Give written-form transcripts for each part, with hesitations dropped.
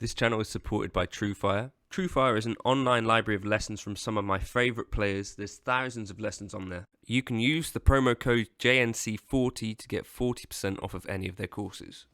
This channel is supported by TrueFire. TrueFire is an online library of lessons from some of my favourite players. There's thousands of lessons on there. You can use the promo code JNC40 to get 40% off of any of their courses.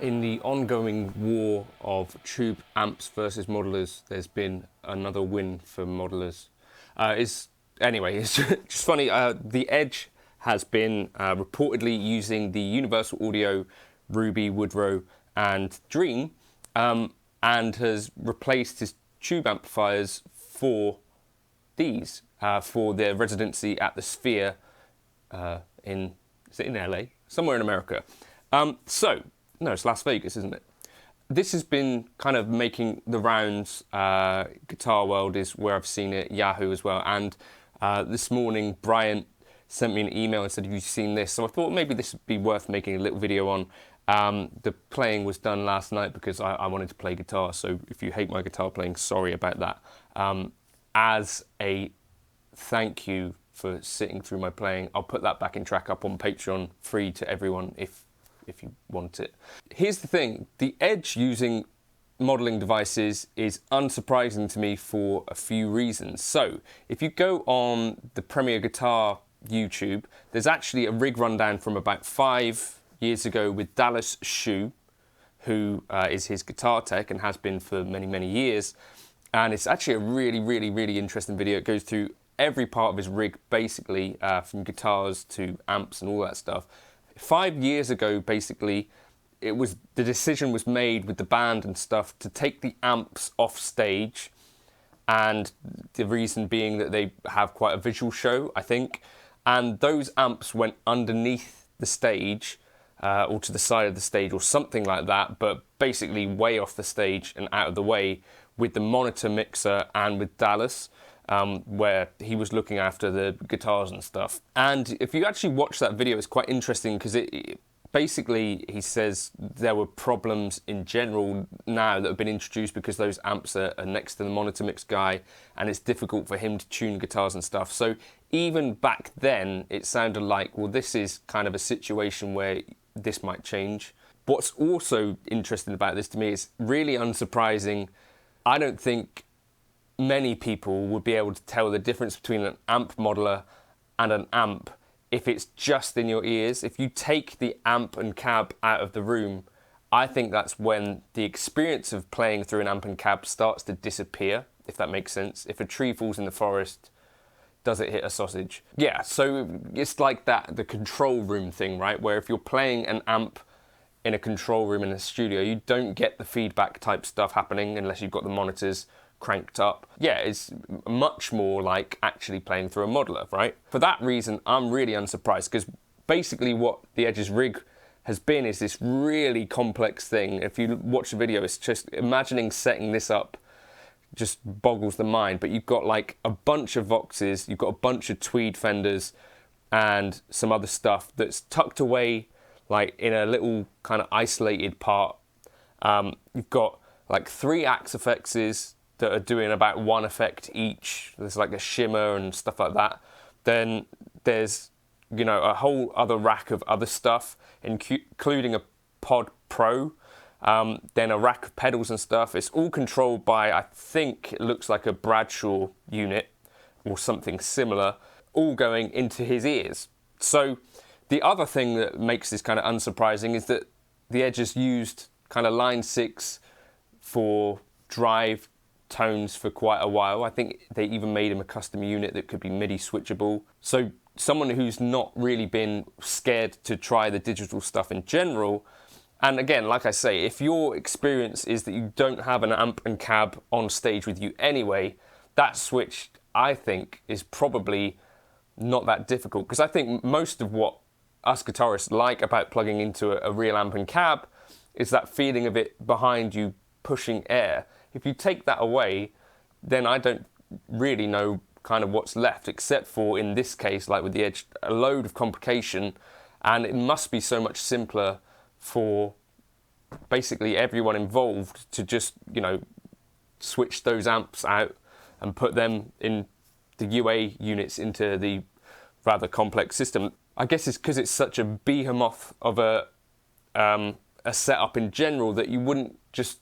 In the ongoing war of tube amps versus modelers, there's been another win for modelers. It's just funny. The Edge has been reportedly using the Universal Audio Ruby, Woodrow, and Dream, and has replaced his tube amplifiers for these for their residency at the Sphere in LA, somewhere in America. No, it's Las Vegas, isn't it? This has been kind of making the rounds. Guitar World is where I've seen it, Yahoo as well. And this morning, Brian sent me an email and said, have you seen this? So I thought maybe this would be worth making a little video on. The playing was done last night because I wanted to play guitar. So if you hate my guitar playing, sorry about that. As a thank you for sitting through my playing, I'll put that backing track up on Patreon, free to everyone if you want it. Here's the thing, the Edge using modeling devices is unsurprising to me for a few reasons. So if you go on the Premier Guitar YouTube, there's actually a rig rundown from about 5 years ago with Dallas Shue, who is his guitar tech and has been for many, many years. And it's actually a really, really, really interesting video. It goes through every part of his rig, basically, from guitars to amps and all that stuff. 5 years ago, basically, the decision was made with the band and stuff to take the amps off stage, and the reason being that they have quite a visual show, I think, and those amps went underneath the stage, or to the side of the stage or something like that, but basically way off the stage and out of the way with the monitor mixer and with Dallas. Where he was looking after the guitars and stuff. And if you actually watch that video, it's quite interesting because it basically he says there were problems in general now that have been introduced because those amps are next to the monitor mix guy, and it's difficult for him to tune guitars and stuff. So even back then, it sounded like, well, this is kind of a situation where this might change. What's also interesting about this to me is really unsurprising. I don't think many people would be able to tell the difference between an amp modeler and an amp if it's just in your ears. If you take the amp and cab out of the room, I think that's when the experience of playing through an amp and cab starts to disappear, if that makes sense. If a tree falls in the forest, does it hit a sausage? Yeah, so it's like that, the control room thing, right? Where if you're playing an amp in a control room in a studio, you don't get the feedback type stuff happening unless you've got the monitors cranked up. Yeah, it's much more like actually playing through a modeler, right? For that reason, I'm really unsurprised, because basically what the Edge's rig has been is this really complex thing. If you watch the video, it's just imagining setting this up just boggles the mind. But you've got like a bunch of Voxes, you've got a bunch of Tweed Fenders and some other stuff that's tucked away like in a little kind of isolated part. You've got like 3 Axe effects that are doing about 1 effect each. There's like a shimmer and stuff like that. Then there's, you know, a whole other rack of other stuff, including a Pod Pro, then a rack of pedals and stuff. It's all controlled by, I think it looks like a Bradshaw unit or something similar, all going into his ears. So the other thing that makes this kind of unsurprising is that the Edge has used kind of line 6 for drive tones for quite a while. I think they even made him a custom unit that could be MIDI switchable. So someone who's not really been scared to try the digital stuff in general. And again, like I say, if your experience is that you don't have an amp and cab on stage with you anyway, that switch, I think, is probably not that difficult. Because I think most of what us guitarists like about plugging into a real amp and cab is that feeling of it behind you pushing air. If you take that away, then I don't really know kind of what's left, except for, in this case, like with the Edge, a load of complication. And it must be so much simpler for basically everyone involved to just, you know, switch those amps out and put them in the UA units into the rather complex system. I guess it's because it's such a behemoth of a setup in general that you wouldn't just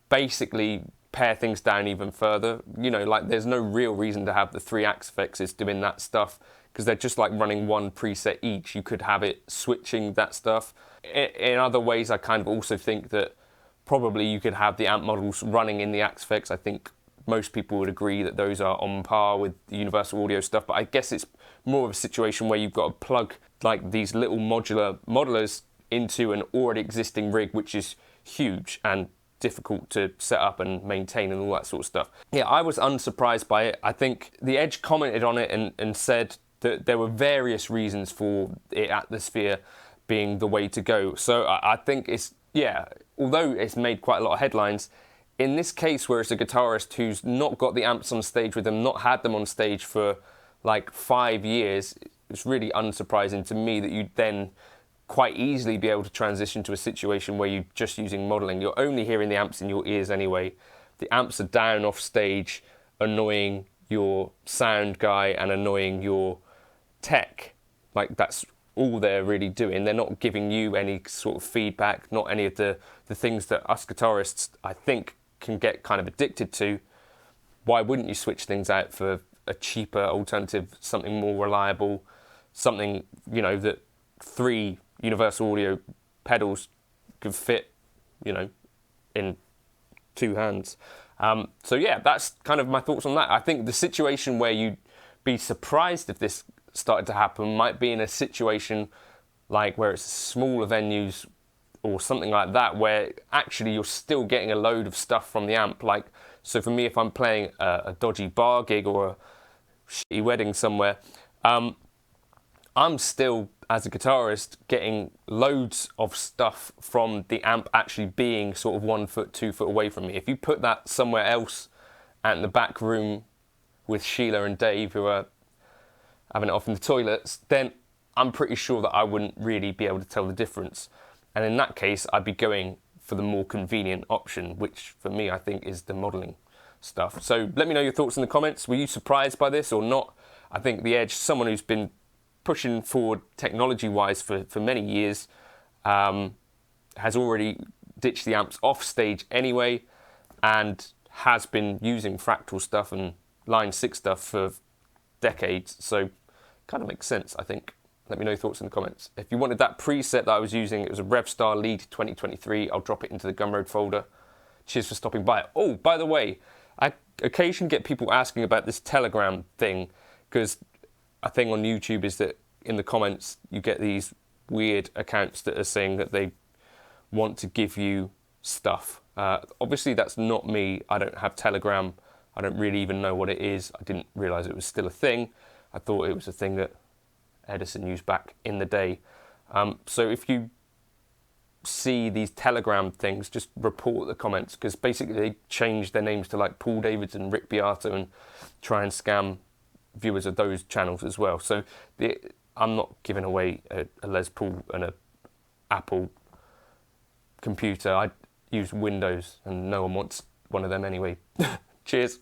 basically pare things down even further. You know, like there's no real reason to have the 3 Axe effects doing that stuff, because they're just like running 1 preset each. You could have it switching that stuff. In other ways, I kind of also think that probably you could have the amp models running in the Axe effects. I think most people would agree that those are on par with the Universal Audio stuff, but I guess it's more of a situation where you've got to plug like these little modular modelers into an already existing rig, which is huge and difficult to set up and maintain and all that sort of stuff. Yeah, I was unsurprised by it. I think the Edge commented on it and said that there were various reasons for it at the Sphere being the way to go. So I think it's, yeah, although it's made quite a lot of headlines, in this case where it's a guitarist who's not got the amps on stage with them, not had them on stage for like 5 years, it's really unsurprising to me that you'd then quite easily be able to transition to a situation where you're just using modeling. You're only hearing the amps in your ears anyway. The amps are down off stage, annoying your sound guy and annoying your tech. Like that's all they're really doing. They're not giving you any sort of feedback, not any of the things that us guitarists, I think, can get kind of addicted to. Why wouldn't you switch things out for a cheaper alternative, something more reliable, something, you know, that 3 Universal Audio pedals could fit, you know, in 2 hands. So yeah, that's kind of my thoughts on that. I think the situation where you'd be surprised if this started to happen might be in a situation like where it's smaller venues or something like that, where actually you're still getting a load of stuff from the amp. Like, so for me, if I'm playing a dodgy bar gig or a shitty wedding somewhere, I'm still, as a guitarist, getting loads of stuff from the amp actually being sort of 1 foot, 2 foot away from me. If you put that somewhere else out in the back room with Sheila and Dave, who are having it off in the toilets, then I'm pretty sure that I wouldn't really be able to tell the difference. And in that case, I'd be going for the more convenient option, which for me, I think is the modeling stuff. So let me know your thoughts in the comments. Were you surprised by this or not? I think the Edge, someone who's been pushing forward technology-wise for many years, has already ditched the amps off stage anyway, and has been using fractal stuff and Line 6 stuff for decades. So kind of makes sense, I think. Let me know your thoughts in the comments. If you wanted that preset that I was using, it was a Revstar Lead 2023. I'll drop it into the Gumroad folder. Cheers for stopping by. Oh, by the way, I occasionally get people asking about this Telegram thing, because a thing on YouTube is that in the comments you get these weird accounts that are saying that they want to give you stuff. Obviously that's not me. I don't have Telegram. I don't really even know what it is. I didn't realise it was still a thing. I thought it was a thing that Edison used back in the day. So if you see these Telegram things, just report the comments, because basically they changed their names to like Paul Davidson and Rick Beato and try and scam viewers of those channels as well. So I'm not giving away a Les Paul and a Apple computer. I use Windows and no one wants one of them anyway. Cheers.